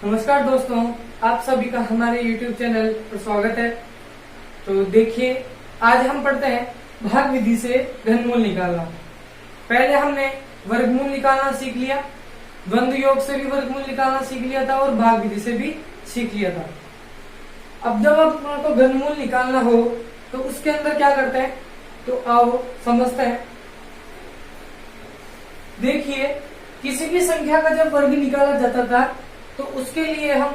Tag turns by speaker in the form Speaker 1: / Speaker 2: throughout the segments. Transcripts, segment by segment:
Speaker 1: नमस्कार दोस्तों, आप सभी का हमारे YouTube चैनल पर स्वागत है। तो देखिए, आज हम पढ़ते हैं भाग विधि से घनमूल निकालना। पहले हमने वर्गमूल निकालना सीख लिया, द्वंद्व योग से भी वर्गमूल निकालना सीख लिया था और भाग विधि से भी सीख लिया था। अब जब आपको घनमूल निकालना हो तो उसके अंदर क्या करते हैं, तो आओ समझते हैं। देखिए, किसी भी संख्या का जब वर्ग निकाला जाता था तो उसके लिए हम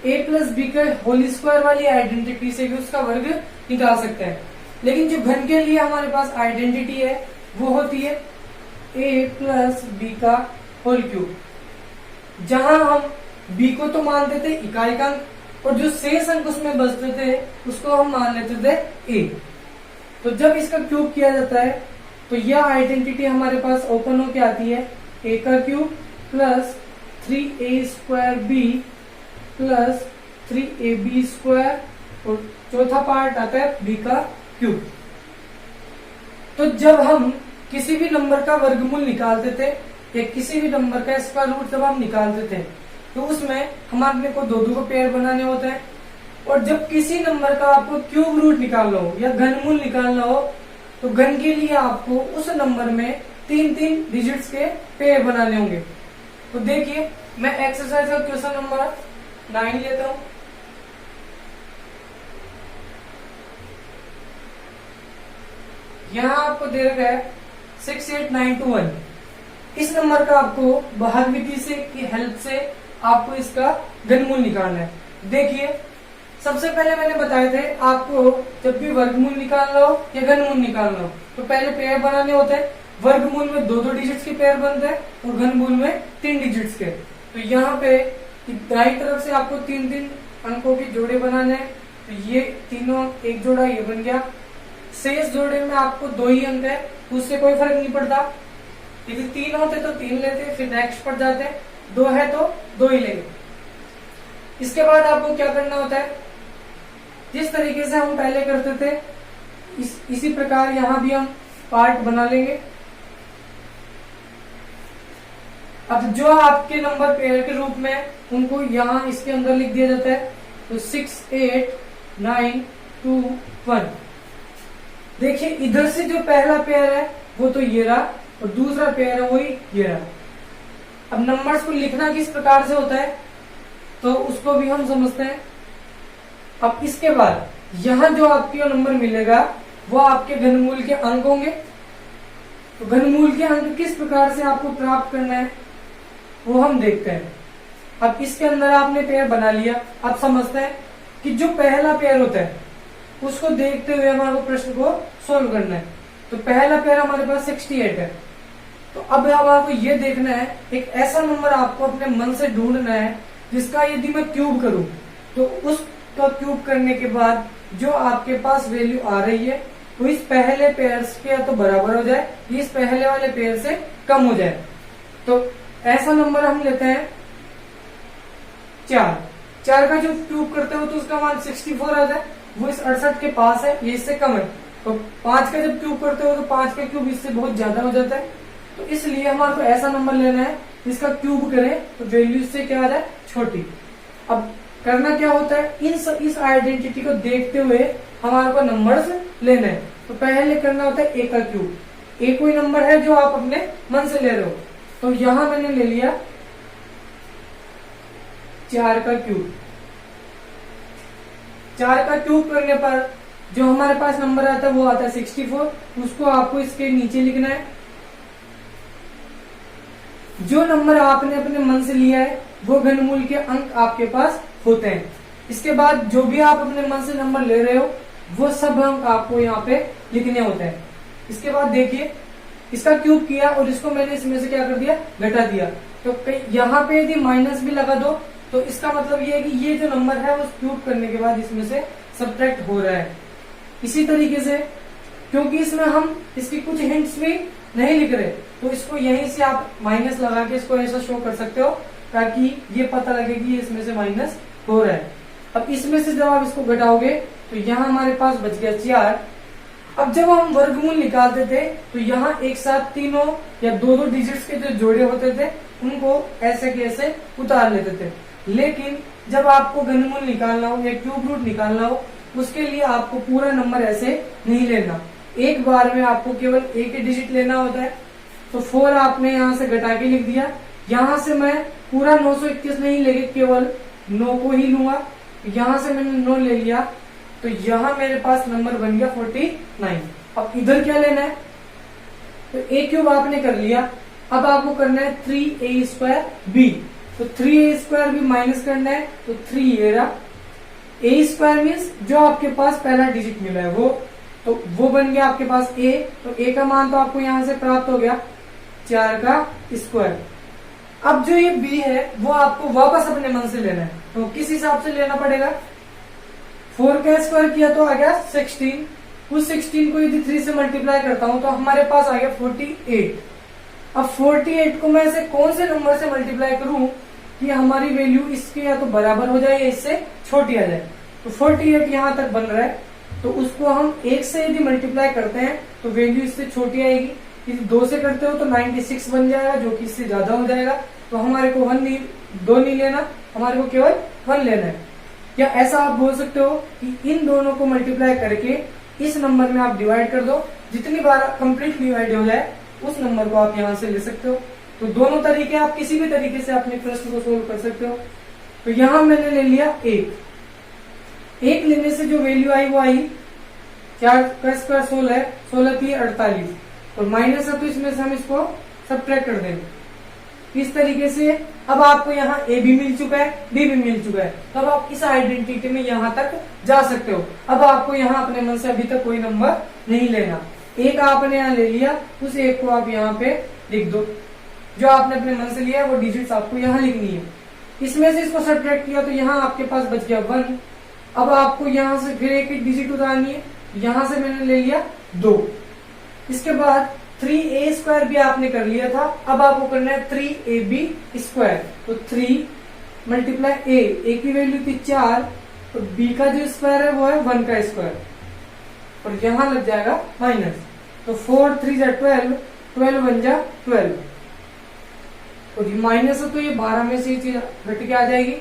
Speaker 1: a प्लस बी के होल स्क्वायर वाली आइडेंटिटी से भी उसका वर्ग निकाल सकते हैं। लेकिन जो घन के लिए हमारे पास आइडेंटिटी है वो होती है a प्लस बी का होल क्यूब, जहां हम b को तो मानते थे इकाई का अंक और जो शेष अंक उसमें बचते थे उसको हम मान लेते थे a। तो जब इसका क्यूब किया जाता है तो यह आइडेंटिटी हमारे पास ओपन होके आती है a का cube plus 3a square b plus 3ab square और चौथा पार्ट आता है b का क्यूब। तो जब हम किसी भी नंबर का वर्गमूल निकालते थे या किसी भी नंबर का स्क्वायर रूट जब हम निकालते थे तो उसमें हमारे को दो को पेयर बनाने होते हैं। और जब किसी नंबर का आपको क्यूब रूट निकालना हो या घनमूल निकालना हो तो घन के लिए आपको उस नंबर में तीन डिजिट्स के पेयर बनाने होंगे। तो देखिए, मैं एक्सरसाइज का क्वेश्चन नंबर 9 लेता हूं। यहां आपको दे रखा है 68921। इस नंबर का आपको भाग विधि से की हेल्प से आपको इसका घनमूल निकालना है। देखिए, सबसे पहले मैंने बताए थे आपको जब भी वर्गमूल निकालना हो या घनमूल निकालना हो तो पहले पेयर बनाने होते हैं। वर्गमूल में दो डिजिट्स के पेयर बनते हैं और घनमूल में 3 डिजिट्स के। तो यहाँ पे दाईं तरफ से आपको तीन अंकों के जोड़े बनाने हैं। तो ये तीनों एक जोड़ा ये बन गया। शेष जोड़े में आपको 2 ही अंक है, उससे कोई फर्क नहीं पड़ता। यदि 3 होते तो 3 लेते, फिर नेक्स्ट पर जाते। 2 है तो 2 ही लेंगे। इसके बाद आपको क्या करना होता है, जिस तरीके से हम पहले करते थे इसी प्रकार यहाँ भी हम पार्ट बना लेंगे। अब जो आपके नंबर पेयर के रूप में उनको यहाँ इसके अंदर लिख दिया जाता है। तो 6 8 9 2 1। देखिए, इधर से जो पहला पेयर है वो तो ये रहा और दूसरा पेयर है वही ये रहा। अब नंबर्स को लिखना किस प्रकार से होता है तो उसको भी हम समझते हैं। अब इसके बाद यहाँ जो आपको नंबर मिलेगा वो आपके घनमूल के अंक होंगे। तो घनमूल के अंक किस प्रकार से आपको प्राप्त करना है वो हम देखते हैं। अब इसके अंदर आपने पेयर बना लिया। अब समझते हैं कि जो पहला पेयर होता है उसको देखते हुए हमारे प्रश्न को सोल्व करना है। तो पहला पेयर हमारे पास 68 है। तो अब आपको ये देखना है, एक ऐसा नंबर आपको अपने मन से ढूंढना है जिसका यदि मैं क्यूब करूं तो उसका क्यूब करने के बाद जो आपके पास वैल्यू आ रही है वो इस पहले पेयर के या तो बराबर हो जाए, इस पहले वाले पेयर से कम हो जाए। तो ऐसा नंबर हम लेते हैं 4 का जो क्यूब करते हो तो उसका मान 64 आता है, वो इस 68 के पास है, ये इससे कम है। तो 5 का जब क्यूब करते हो तो 5 का क्यूब इससे बहुत ज्यादा हो जाता है। तो इसलिए हमारे को ऐसा नंबर लेना है जिसका क्यूब करें तो वैल्यू इससे क्या आ जाए, छोटी। अब करना क्या होता है, इस आइडेंटिटी को देखते हुए हमारे को नंबर्स लेना है। तो पहले करना होता है a का क्यूब। a कोई नंबर है जो आप अपने मन से ले रहे हो। तो यहां मैंने ले लिया 4 का क्यूब। 4 का क्यूब करने पर जो हमारे पास नंबर आता है वो आता है 64। उसको आपको इसके नीचे लिखना है। जो नंबर आपने अपने मन से लिया है वो घनमूल के अंक आपके पास होते हैं। इसके बाद जो भी आप अपने मन से नंबर ले रहे हो वो सब अंक आपको यहाँ पे लिखने होते हैं। इसके बाद देखिए, इसका क्यूब किया और इसको मैंने इसमें से क्या कर दिया, घटा दिया। तो यहाँ पे यदि माइनस भी लगा दो तो इसका मतलब ये है कि ये जो नंबर है वो क्यूब करने के बाद इसमें से सब्ट्रैक्ट हो रहा है। इसी तरीके से क्योंकि इसमें हम इसकी कुछ हिंट्स भी नहीं लिख रहे तो इसको यहीं से आप माइनस लगा के इसको ऐसा शो कर सकते हो ताकि ये पता लगे कि इसमें से माइनस हो रहा है। अब इसमें से जब आप इसको घटाओगे तो यहाँ हमारे पास बच गया 4। अब जब हम वर्गमूल निकालते थे तो यहाँ एक साथ तीनों या दो डिजिट्स के जो जोड़े होते थे उनको ऐसे के ऐसे उतार लेते थे। लेकिन जब आपको घनमूल निकालना हो या क्यूब रूट निकालना हो, उसके लिए आपको पूरा नंबर ऐसे नहीं लेना, एक बार में आपको केवल एक ही डिजिट लेना होता है। तो 4 आपने यहाँ से घटा के लिख दिया। यहाँ से मैं पूरा 921 नहीं लेके केवल 9 को ही लूंगा। यहाँ से मैंने 9 ले लिया, तो यहाँ मेरे पास नंबर बन गया 49। अब इधर क्या लेना है, तो ए क्यूब आपने कर लिया। अब आपको करना है 3a² तो 3a² भी माइनस करना है, तो 3 ये रहा। a² मीन्स जो आपके पास पहला डिजिट मिला है वो बन गया आपके पास a। तो a का मान तो आपको यहां से प्राप्त हो गया 4 का स्क्वायर। अब जो ये b है वो आपको वापस अपने मन से लेना है, तो किस हिसाब से लेना पड़ेगा। 4 का स्क्वायर किया तो आ गया 16। उस 16 को यदि 3 से मल्टीप्लाई करता हूं तो हमारे पास आ गया 48। अब 48 को मैं ऐसे कौन से नंबर से मल्टीप्लाई करूं कि हमारी वैल्यू इसके या तो बराबर हो जाए या इससे छोटी आ जाए। तो 48 यहां तक बन रहा है, तो उसको हम 1 से यदि मल्टीप्लाई करते हैं तो वैल्यू इससे छोटी आएगी। यदि 2 से करते हो तो 96 बन जाएगा, जो कि इससे ज्यादा हो जाएगा। तो हमारे को 2 नहीं लेना, हमारे को केवल 1 लेना है। या ऐसा आप बोल सकते हो कि इन दोनों को मल्टीप्लाई करके इस नंबर में आप डिवाइड कर दो, जितनी बार कंप्लीट डिवाइड हो जाए उस नंबर को आप यहां से ले सकते हो। तो दोनों तरीके, आप किसी भी तरीके से अपने प्रश्न को सोल्व कर सकते हो। तो यहां मैंने ले लिया 1 लेने से जो वैल्यू आई वो आई 4 का स्क्वायर 16, 16 की 48, और माइनस है तो इसमें से हम इसको सब्ट्रैक्ट कर देंगे। इस तरीके से अब आपको यहाँ ए भी मिल चुका है, बी भी मिल चुका है, तो अब आप इस आइडेंटिटी में यहाँ तक जा सकते हो। अब आपको यहाँ अपने मन से अभी तक कोई नंबर नहीं लेना। एक आपने यहाँ ले लिया, उस एक को आप यहाँ पे लिख दो। जो आपने अपने मन से लिया वो डिजिट्स आपको यहाँ लिखनी है। इसमें से इसको सब्ट्रैक्ट किया तो यहाँ आपके पास बच गया 1। अब आपको यहाँ से फिर एक डिजिट उतारनी है, यहाँ से मैंने ले लिया 2। इसके बाद 3a² भी आपने कर लिया था, अब आपको करना है 3ab²। तो 3 मल्टीप्लाई a की वैल्यू थी 4, तो b का जो स्क्वायर है वो है 1 का स्क्वायर, और यहां लग जाएगा माइनस। तो 4 3 जा 12, 12 1 जा 12, और ये माइनस है तो ये 12 में से चीज घट के आ जाएगी।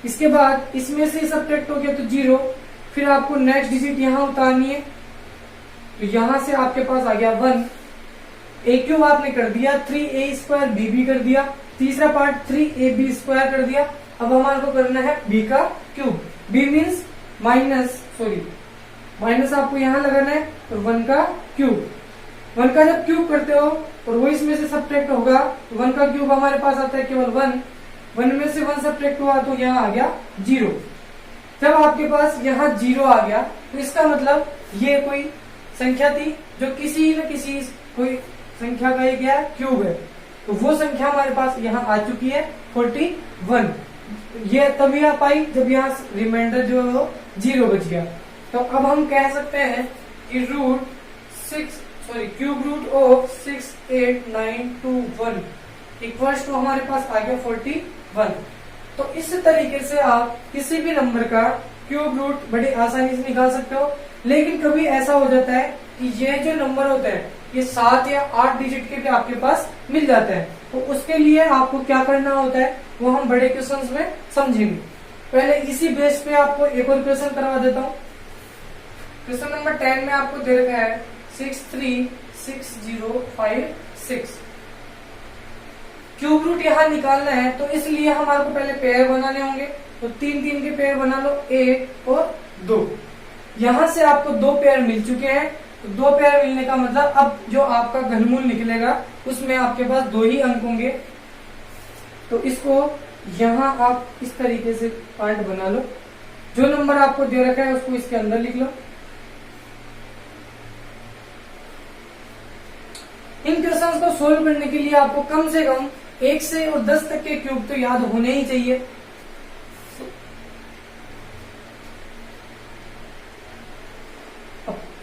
Speaker 1: इसके बाद इसमें से सब्ट्रैक्ट हो गया तो 0। फिर आपको नेक्स्ट डिजिट यहाँ उतारनी है, तो यहां से आपके पास आ गया 1। a क्यूब आपने कर दिया, 3a² b भी कर दिया, तीसरा पार्ट 3ab² कर दिया। अब हमारे को करना है b का क्यूब। b मीन्स माइनस आपको यहाँ लगाना है, तो 1 का क्यूब। 1 का जब क्यूब करते हो और वो इसमें से सब्ट्रैक्ट होगा, तो 1 का क्यूब हमारे पास आता है केवल 1। 1 में से 1 सब्ट्रैक्ट हुआ तो यहाँ आ गया 0। जब आपके पास यहाँ 0 आ गया तो इसका मतलब ये कोई संख्या थी जो किसी न किसी कोई संख्या का एक क्या क्यूब है, तो वो संख्या हमारे पास यहाँ आ चुकी है 41। ये तभी आ पाई जब यहाँ रिमाइंडर जो है वो 0 बच गया। तो अब हम कह सकते हैं कि cube root of 6 8 9 2 1 equals to हमारे पास आ गया 41। तो इस तरीके से आप किसी भी नंबर का क्यूब रूट बड़ी आसानी से निकाल सकते हो। लेकिन कभी ऐसा हो जाता है कि ये जो नंबर होते हैं ये 7 या 8 डिजिट के भी आपके पास मिल जाते हैं, तो उसके लिए आपको क्या करना होता है वो हम बड़े क्वेश्चंस में समझेंगे। पहले इसी बेस पे आपको एक और क्वेश्चन करवा देता हूँ। क्वेश्चन नंबर 10 में आपको दे रखा है 6 3 6 0 5 6। क्यूब रूट यहाँ निकालना है, तो इसलिए हमारे को पहले पेयर बनाने होंगे। तो 3 3 के पेयर बना लो, 1 और 2। यहां से आपको 2 पेयर मिल चुके हैं, तो 2 पेयर मिलने का मतलब अब जो आपका घनमूल निकलेगा उसमें आपके पास 2 ही अंक होंगे। तो इसको यहां आप इस तरीके से पार्ट बना लो। जो नंबर आपको दे रखा है उसको इसके अंदर लिख लो। इन क्वेश्चंस को सोल्व करने के लिए आपको कम से कम 1 से और 10 तक के क्यूब तो याद होने ही चाहिए।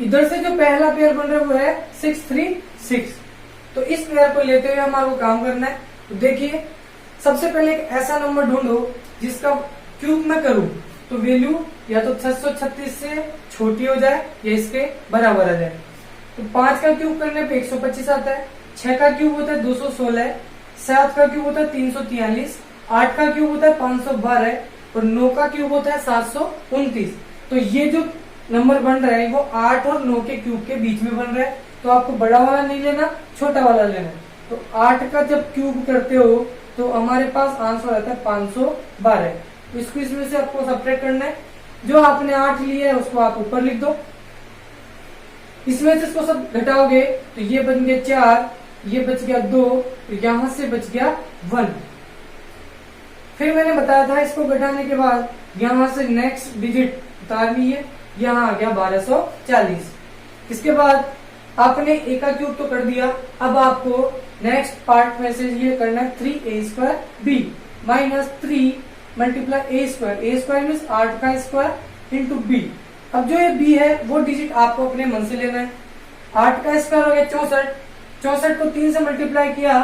Speaker 1: इधर से जो पहला पेयर बन रहा है वो है 6 3 6। तो इस पेयर को लेते हुए हमारे को काम करना है। तो देखिए, सबसे पहले एक ऐसा नंबर ढूंढो जिसका क्यूब मैं करूं तो वैल्यू या तो 636 से छोटी हो जाए या इसके बराबर आ जाए। तो 5 का क्यूब करने पे 125 आता है, 6 का क्यूब होता है 216, 7 का क्यूब होता है 343, 8 का क्यूब होता है 512 और 9 का क्यूब होता है 729। तो ये जो नंबर बन रहा है वो 8 और 9 के क्यूब के बीच में बन रहा है। तो आपको बड़ा वाला नहीं लेना, छोटा वाला लेना है। तो 8 का जब क्यूब करते हो तो हमारे पास आंसर आता है 512। तो इसको इसमें से आपको सब्ट्रैक्ट करना है। जो आपने 8 लिया है उसको आप ऊपर लिख दो, इसमें से इसको सब घटाओगे तो ये बन गया 4, ये बच गया 2, तो यहां से बच गया 1। फिर मैंने बताया था इसको घटाने के बाद यहां से नेक्स्ट डिजिट उतारनी है, यहां आ गया 1240। इसके बाद आपने ए का क्यूब तो कर दिया, अब आपको नेक्स्ट पार्ट में से ये करना है 3a² minus 3 multiply a² means 8 का स्क्वायर इंटू b। अब जो ये b है वो डिजिट आपको अपने मन से लेना है। 8 का स्क्वायर हो गया 64, 64 को 3 से मल्टीप्लाई किया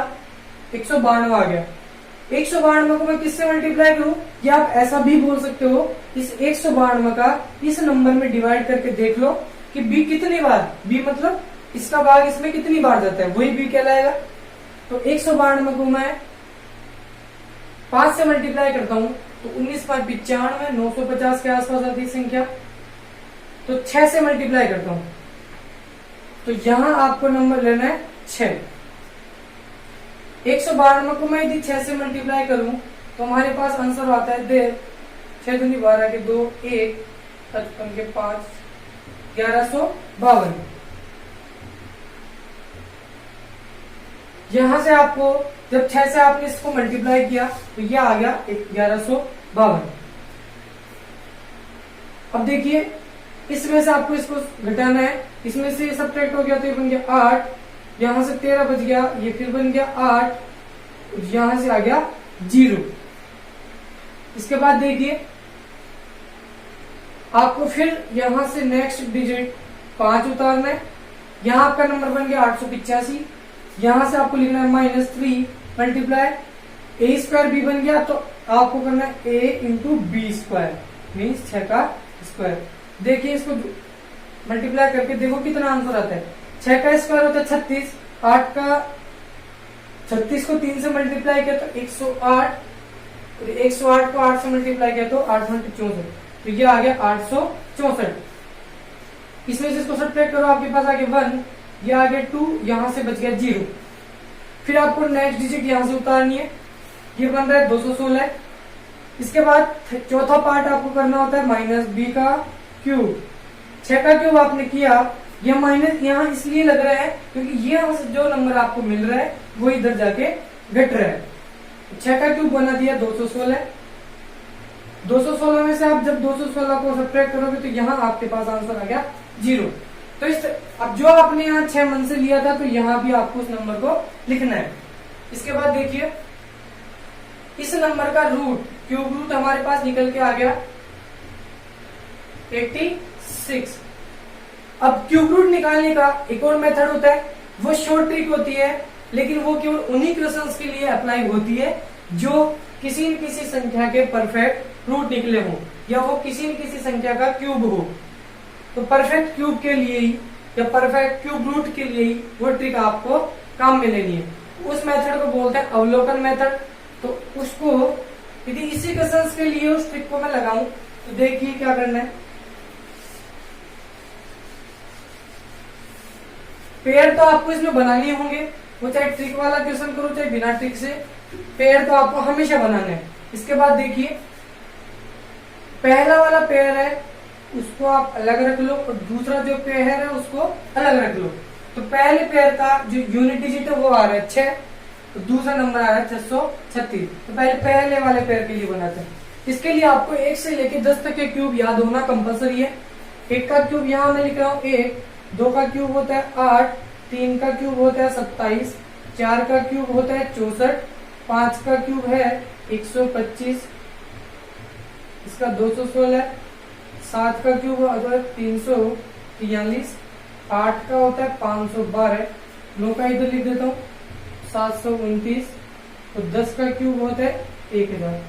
Speaker 1: 192 आ गया। 192 को मैं किससे मल्टीप्लाई करूं, या आप ऐसा भी बोल सकते हो, इस 192 का इस नंबर में डिवाइड करके देख लो कि b कितनी बार, b मतलब इसका भाग इसमें कितनी बार जाता है, वही b कहलाएगा। तो 192 को मैं 5 से मल्टीप्लाई करता हूं तो 19 5 95, 950 के आसपास आती है संख्या। तो 6 से मल्टीप्लाई करता हूं तो यहां आपको नंबर लेना है 6। 192 को मैं यदि 6 से मल्टीप्लाई करूं तो हमारे पास आंसर आता है 6 दूनी 12 के 2 1 55 के 5 1152। यहां से आपको जब 6 से आपने इसको मल्टीप्लाई किया तो यह आ गया 1152। अब देखिए इसमें से आपको इसको घटाना है, इसमें से सब्ट्रैक्ट हो गया तो ये बन गया 8, यहां से 13 बच गया, ये फिर बन गया 8, यहां से आ गया 0। इसके बाद देखिए आपको फिर यहां से नेक्स्ट डिजिट 5 उतारना है, यहां आपका नंबर बन गया 885, यहां से आपको लिखना है -3 मल्टीप्लाई a² b बन गया तो आपको करना है a इंटू b² मीन्स 6 का स्क्वायर। देखिए इसको मल्टीप्लाई करके देखो कितना आंसर आता है। 6 का स्क्वायर होता है 36, 8 का 36 को 3 से मल्टीप्लाई किया तो 108, 108 को 8 से मल्टीप्लाई किया तो 8 64, तो ये आ गया 864। इसमें से इसको सब्ट्रैक्ट करो, आपके पास आ गया 1, ये आ गया 2, यहां से बच गया 0। फिर आपको नेक्स्ट डिजिट यहां से उतारनी है, ये बन रहा है 216। इसके बाद चौथा पार्ट आपको करना होता है -b का क्यूब। 6 का क्यूब आपने किया, यह माइनस यहाँ इसलिए लग रहा है क्योंकि ये जो नंबर आपको मिल रहा है वो इधर जाके घट रहा है। 6 का क्यूब बना दिया 216। 216 में से आप जब 216 को सब्ट्रैक्ट करोगे तो यहाँ आपके पास आंसर आ गया 0। तो अब जो आपने यहाँ 6 मन से लिया था तो यहाँ भी आपको उस नंबर को लिखना है। इसके बाद देखिए इस नंबर का रूट, क्यूब रूट हमारे पास निकल के आ गया 86। अब क्यूब रूट निकालने का एक और मेथड होता है, वो शॉर्ट ट्रिक होती है, लेकिन वो केवल उन्हीं क्वेश्चंस के लिए अप्लाई होती है जो किसी न किसी संख्या के परफेक्ट रूट निकले हो या वो किसी न किसी संख्या का क्यूब हो। तो परफेक्ट क्यूब के लिए ही या परफेक्ट क्यूब रूट के लिए ही वो ट्रिक आपको काम में लेनी है। उस मेथड को बोलते हैं अवलोकन मेथड। तो उसको यदि इसी क्वेश्चंस के लिए उस ट्रिक को मैं लगाऊं तो देखिए क्या करना है। पेयर तो आपको इसमें बनाने होंगे, वो चाहे ट्रिक वाला क्वेश्चन करो चाहे बिना ट्रिक से, पेयर तो आपको हमेशा बनाना है। इसके बाद देखिए पहला वाला पेयर है उसको आप अलग रख लो और दूसरा जो पेयर है उसको अलग रख लो। तो पहले पेयर का जो यूनिट डिजिट है वो आ रहा है 6, तो दूसरा नंबर आ रहा है 636। तो पहले वाले पेयर के लिए बनाते हैं। इसके लिए आपको 1 से लेके 10 तक के क्यूब याद होना कंपलसरी है। 1 का क्यूब यहाँ मैं लिख रहा हूँ 1, 2 का क्यूब होता है 8, 3 का क्यूब होता है 27, 4 का क्यूब होता है 64, 5 का क्यूब है 125, इसका 216, 7 का क्यूब होता है 343, 8 का होता है 512, 9 का इधर लिख देता हूँ 729, तो 10 का क्यूब होता है 1000।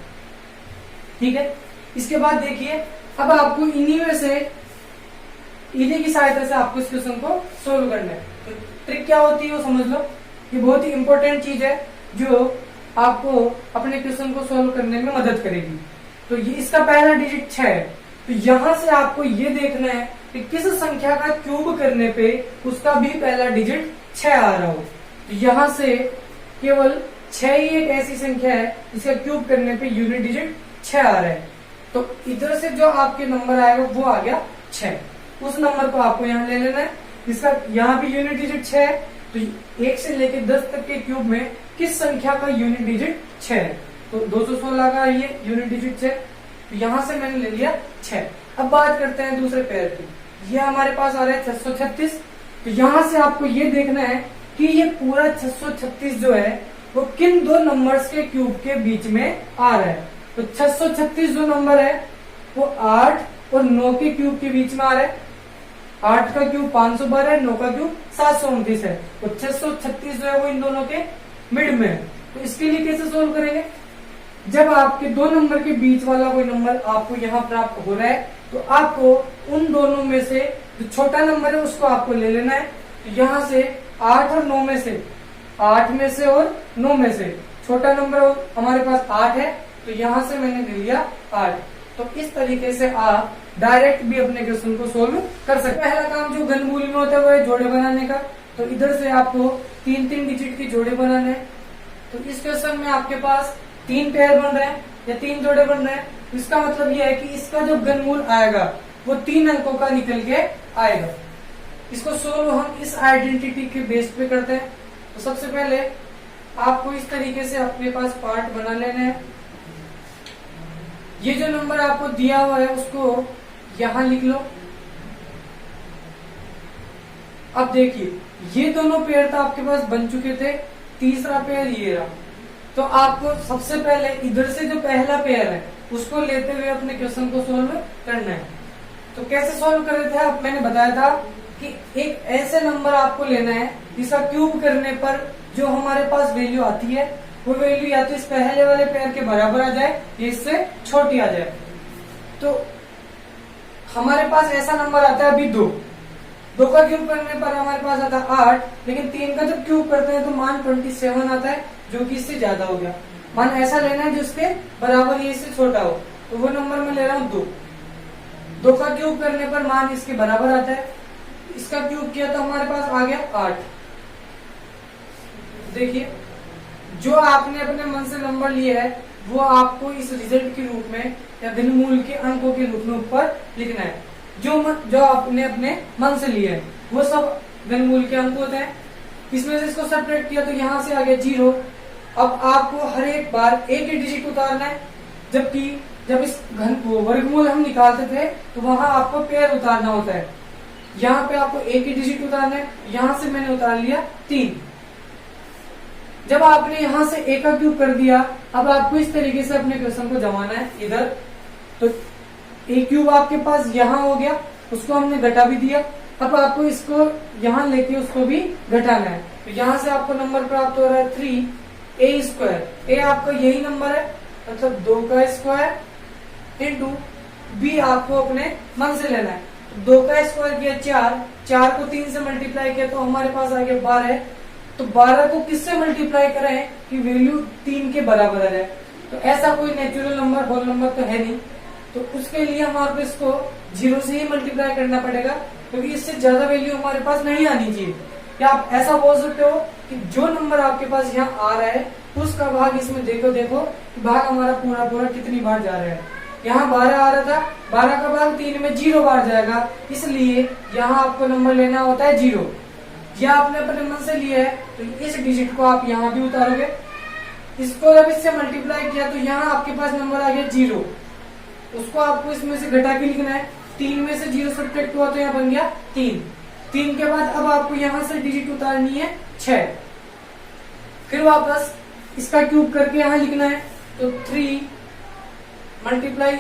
Speaker 1: ठीक है। इसके बाद देखिए अब आपको इन्हीं में से इन्हीं की सहायता से आपको इस क्वेश्चन को सोल्व करना है। तो ट्रिक क्या होती है वो समझ लो। ये बहुत ही इंपॉर्टेंट चीज है जो आपको अपने क्वेश्चन को सोल्व करने में मदद करेगी। तो ये इसका पहला डिजिट 6 है। तो यहां से आपको ये देखना है कि किस संख्या का क्यूब करने पे उसका भी पहला डिजिट 6 आ रहा हो। तो यहां से केवल 6 ही एक ऐसी संख्या है जिसका क्यूब करने पे यूनिट डिजिट 6 आ रहा है। तो इधर से जो आपके नंबर आएगा वो आ गया 6। उस नंबर को आपको यहाँ ले लेना है। इसका यहाँ भी यूनिट डिजिट 6 है। तो 1 से लेकर 10 तक के क्यूब में किस संख्या का यूनिट डिजिट 6 है? तो 216 का ये यूनिट डिजिट 6। तो यहां से मैंने ले लिया 6। अब बात करते हैं दूसरे पेयर की। ये हमारे पास आ रहा है 636। तो यहां से आपको ये देखना है कि ये पूरा 636 जो है वो किन दो नंबर्स के क्यूब के बीच में आ रहा है। तो 636 जो नंबर है वो 8 और 9 के क्यूब के बीच में आ रहा है। 8 का क्यूब 512 है, 9 का क्यूब 729 है। तो 636 जो है वो इन दोनों के मिड में है। तो इसके लिए कैसे सोल्व करेंगे? जब आपके दो नंबर के बीच वाला कोई नंबर आपको यहाँ प्राप्त हो रहा है तो आपको उन दोनों में से जो छोटा नंबर है उसको आपको ले लेना है। तो यहाँ से 8 और 9 में से 8 में से और 9 में से छोटा नंबर हमारे पास 8 है। तो यहाँ से मैंने ले लिया 8। तो इस तरीके से आप डायरेक्ट भी अपने क्वेश्चन को सोल्व कर सकते हैं। पहला काम जो घनमूल में होता है वो है जोड़े बनाने का। तो इधर से आपको 3-3 डिजिट के जोड़े बनाने हैं। तो इस क्वेश्चन में आपके पास 3 पेयर बन रहे हैं या 3 जोड़े बन रहे हैं। इसका मतलब यह है कि इसका जो घनमूल आएगा वो 3 अंकों का निकल के आएगा। इसको सोल्व हम इस आइडेंटिटी के बेस पे करते हैं। तो सबसे पहले आपको इस तरीके से अपने पास पार्ट बना लेने हैं। ये जो नंबर आपको दिया हुआ है उसको यहां लिख लो। अब देखिए ये दोनों पेयर तो आपके पास बन चुके थे, तीसरा पेयर ये रहा। तो आपको सबसे पहले इधर से जो पहला पेयर है उसको लेते हुए अपने क्वेश्चन को सोल्व करना है। तो कैसे सोल्व कर रहे थे आप, मैंने बताया था कि एक ऐसे नंबर आपको लेना है जिसका क्यूब करने पर जो हमारे पास वैल्यू आती है वो वैल्यू या तो इस पहले वाले पेयर के बराबर आ जाए या इससे छोटी आ जाए। तो हमारे पास ऐसा नंबर आता है अभी 2 का क्यूब करने पर हमारे पास आता है 8, लेकिन 3 का जब क्यूब करते हैं तो मान 27 आता है जो कि इससे ज्यादा हो गया। मान ऐसा लेना है जिसके बराबर ये इससे छोटा हो। तो वो नंबर मैं ले रहा हूँ 2 का क्यूब करने पर मान इसके बराबर आता है। इसका क्यूब किया तो हमारे पास आ गया 8। देखिए जो आपने अपने मन से नंबर लिया है वो आपको इस रिजल्ट के रूप में या घनमूल के अंकों के रूप में ऊपर लिखना है। जो आपने अपने मन से लिया है वो सब घनमूल के अंक होते हैं। इसमें से इसको सब्ट्रैक्ट किया तो यहाँ से आ गया 0। अब आपको हर एक बार एक ही डिजिट उतारना है, जबकि जब इस घन वर्गमूल हम निकालते थे तो वहां आपको पेयर उतारना होता है। यहाँ पे आपको एक ही डिजिट उतारना है। यहाँ से मैंने उतार लिया 3। जब आपने यहाँ से एक का क्यूब कर दिया, अब आपको इस तरीके से अपने क्वेश्चन को जमाना है इधर। तो एक क्यूब आपके पास यहाँ हो गया, उसको हमने घटा भी दिया। अब आपको इसको यहाँ लेके उसको भी घटाना है। तो यहाँ से आपको नंबर प्राप्त हो रहा है 3a²। ए आपका यही नंबर है, मतलब 2 का स्क्वायर इंटू बी आपको अपने मन से लेना है। 2 का स्क्वायर किया 4 को 3 से मल्टीप्लाई किया तो हमारे पास आ गया 12। तो 12 को किससे मल्टीप्लाई करें कि वैल्यू 3 के बराबर आ जाए। तो ऐसा कोई नेचुरल नंबर होल नंबर तो है नहीं। तो उसके लिए हमारे इसको 0 से ही मल्टीप्लाई करना पड़ेगा, क्योंकि इससे ज्यादा वैल्यू हमारे पास नहीं आनी चाहिए। या आप ऐसा बोल सकते हो कि जो नंबर आपके पास यहाँ आ रहा है उसका भाग इसमें देखो भाग हमारा पूरा कितनी बार जा रहा है। यहाँ 12 आ रहा था, 12 का भाग 3 में 0 बार जाएगा, इसलिए यहाँ आपको नंबर लेना होता है 0। या आपने अपने मन से लिया है तो इस डिजिट को आप यहाँ भी उतारोगे। इसको जब इससे मल्टीप्लाई किया तो यहाँ आपके पास नंबर आ गया 0। उसको आपको इसमें से घटा के लिखना है। 3 में से 0 सब्ट्रैक्ट हुआ तो यहाँ बन गया 3 के बाद अब आपको यहाँ से डिजिट उतारनी है 6। फिर वापस इसका क्यूब करके यहाँ लिखना है। तो 3 मल्टीप्लाई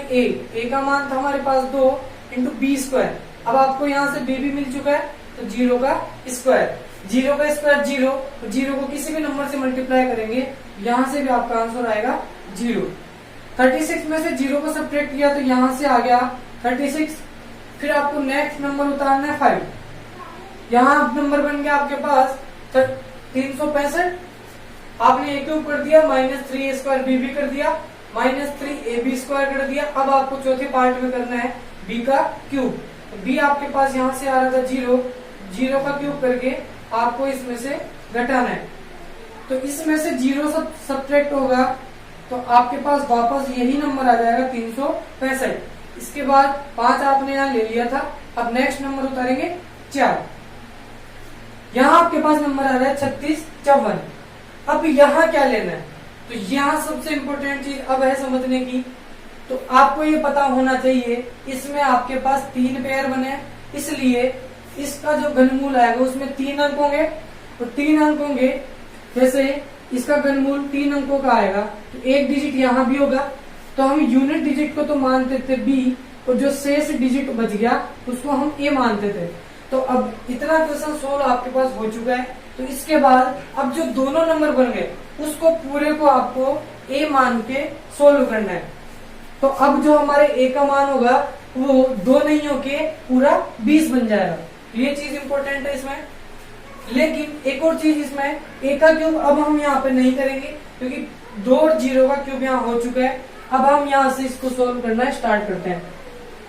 Speaker 1: a का मान था हमारे पास 2 इंटू b²। अब आपको यहाँ से b भी मिल चुका है, तो 0 का स्क्वायर 0 तो 0 को किसी भी नंबर से मल्टीप्लाई करेंगे, यहाँ से भी आपका आंसर आएगा 0। 36 में से 0 को सब्ट्रैक्ट किया तो यहाँ से आ गया 36। फिर आपको नेक्स्ट नंबर उतारना है 5। यहाँ नंबर बन गया आपके पास 365। आपने ए क्यूब कर दिया, -3a² बी भी कर दिया, -3ab² कर दिया। अब आपको चौथे पार्ट में करना है बी का क्यूब। बी आपके पास यहां से आ रहा था 0, 0 का क्यूब करके आपको इसमें से घटाना है। तो इसमें से 0 सब्ट्रैक्ट होगा तो आपके पास वापस यही नंबर आ जाएगा 365। इसके बाद 5 आपने यहाँ ले लिया था। अब नेक्स्ट नंबर उतारेंगे 4। यहाँ आपके पास नंबर आ रहा है 3654। अब यहाँ क्या लेना है, तो यहाँ सबसे इंपॉर्टेंट चीज अब है समझने की। तो आपको ये पता होना चाहिए इसमें आपके पास 3 पेयर बने, इसलिए इसका जो घनमूल आएगा उसमें 3 अंक होंगे। तो 3 अंक होंगे, जैसे इसका घनमूल 3 अंकों का आएगा तो एक डिजिट यहाँ भी होगा। तो हम यूनिट डिजिट को तो मानते थे बी, और जो शेष डिजिट बच गया उसको हम ए मानते थे। तो अब इतना क्वेश्चन सोल्व आपके पास हो चुका है। तो इसके बाद अब जो दोनों नंबर बन गए उसको पूरे को आपको ए मान के सोल्व करना है। तो अब जो हमारे ए का मान होगा वो 2 नहीं होके पूरा 20 बन जाएगा। ये चीज इंपॉर्टेंट है इसमें। लेकिन एक और चीज इसमें, ए का क्यूब अब हम यहाँ पे नहीं करेंगे क्योंकि 2 और 0 का क्यूब यहाँ हो चुका है। अब हम यहाँ से इसको सोल्व करना स्टार्ट करते हैं।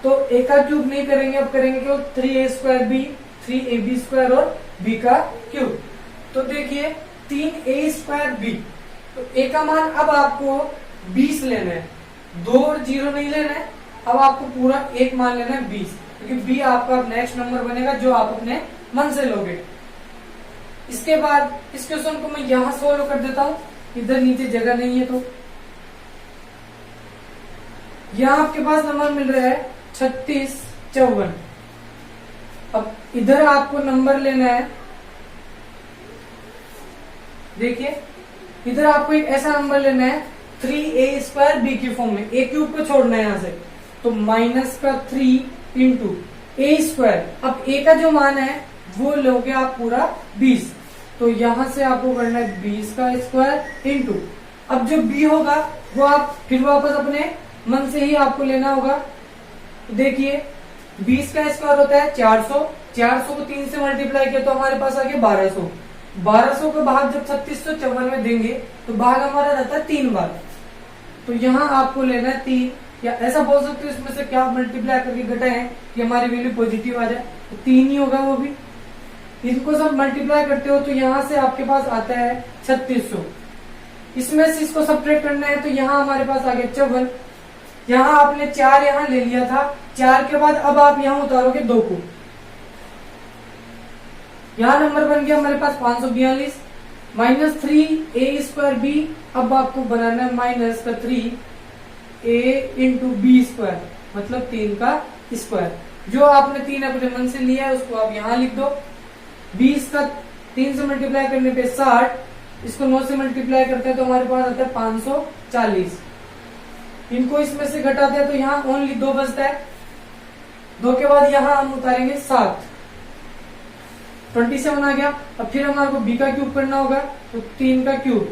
Speaker 1: तो ए का क्यूब नहीं करेंगे, अब करेंगे केवल 3a² b, 3ab² और b का क्यूब। तो देखिए 3a² b, तो ए का मान अब आपको 20 लेना है, 2 और 0 नहीं लेना है। अब आपको पूरा 1 मान लेना है 20, क्योंकि b आपका नेक्स्ट नंबर बनेगा जो आप अपने मन से लोगे। इसके बाद इस क्वेश्चन को मैं यहां सोल्व कर देता हूं, इधर नीचे जगह नहीं है। तो यहां आपके पास नंबर मिल रहा है 3654। अब इधर आपको नंबर लेना है, देखिए इधर आपको एक ऐसा नंबर लेना है 3a² b की फॉर्म में। ए क्यूब को छोड़ना है यहां से, तो -3 इंटू a²। अब a का जो मान है वो लोगे आप पूरा 20, तो यहां से आपको करना है 20 का स्क्वायर इंटू, अब जो b होगा वो आप फिर वापस अपने मन से ही आपको लेना होगा। देखिए 20 का स्क्वायर होता है 400, 400 को 3 से मल्टीप्लाई किया तो हमारे पास आ गया 1200। 1200 का भाग जब 3654 में देंगे तो भाग हमारा रहता है 3 बार। तो यहाँ आपको लेना है 3, या ऐसा बोल सकते हो इसमें से क्या मल्टीप्लाई करके घटाएं कि हमारी वैल्यू पॉजिटिव आ जाए, तो 3 ही होगा वो भी। इनको सब मल्टीप्लाई करते हो तो यहाँ से आपके पास आता है 3600। इसमें से इसको सब्ट्रैक्ट करना है तो यहाँ हमारे पास आ गया 54। यहाँ आपने 4 यहाँ ले लिया था, 4 के बाद अब आप यहाँ उतारोगे 2 को, यहाँ नंबर बन गया हमारे पास 542। -3a² b, अब आपको बनाना है -3a इंटू b², मतलब 3 का स्क्वायर। जो आपने 3 अपने मन से लिया है उसको आप यहाँ लिख दो। 20 का 3 से मल्टीप्लाई करने पे 60, इसको 9 से मल्टीप्लाई करते हैं तो हमारे पास आता है 540। इनको इसमें से घटाते हैं तो यहाँ ओनली 2 बचता है। 2 के बाद यहाँ हम उतारेंगे 7, 27 आ गया। अब फिर हमारे को b का क्यूब करना होगा, तो 3 का क्यूब,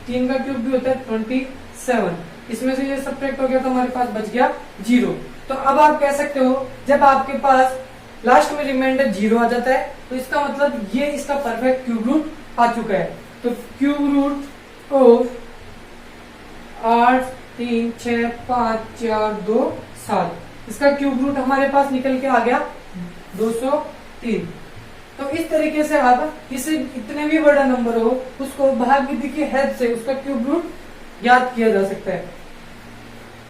Speaker 1: 3 का क्यूब भी होता है 27। इसमें से ये सब्ट्रैक्ट हो गया तो हमारे पास बच गया 0। तो अब आप कह सकते हो जब आपके पास लास्ट में रिमाइंडर 0 आ जाता है तो इसका मतलब ये इसका परफेक्ट क्यूब रूट आ चुका है। तो क्यूब रूट ऑफ 8 3 6 5 4 2 7, इसका क्यूब रूट हमारे पास निकल के आ गया 203। तो इस तरीके से आप किसी इतने भी बड़ा नंबर हो उसको भाग विधि की हेल्प से उसका क्यूब रूट याद किया जा सकता है।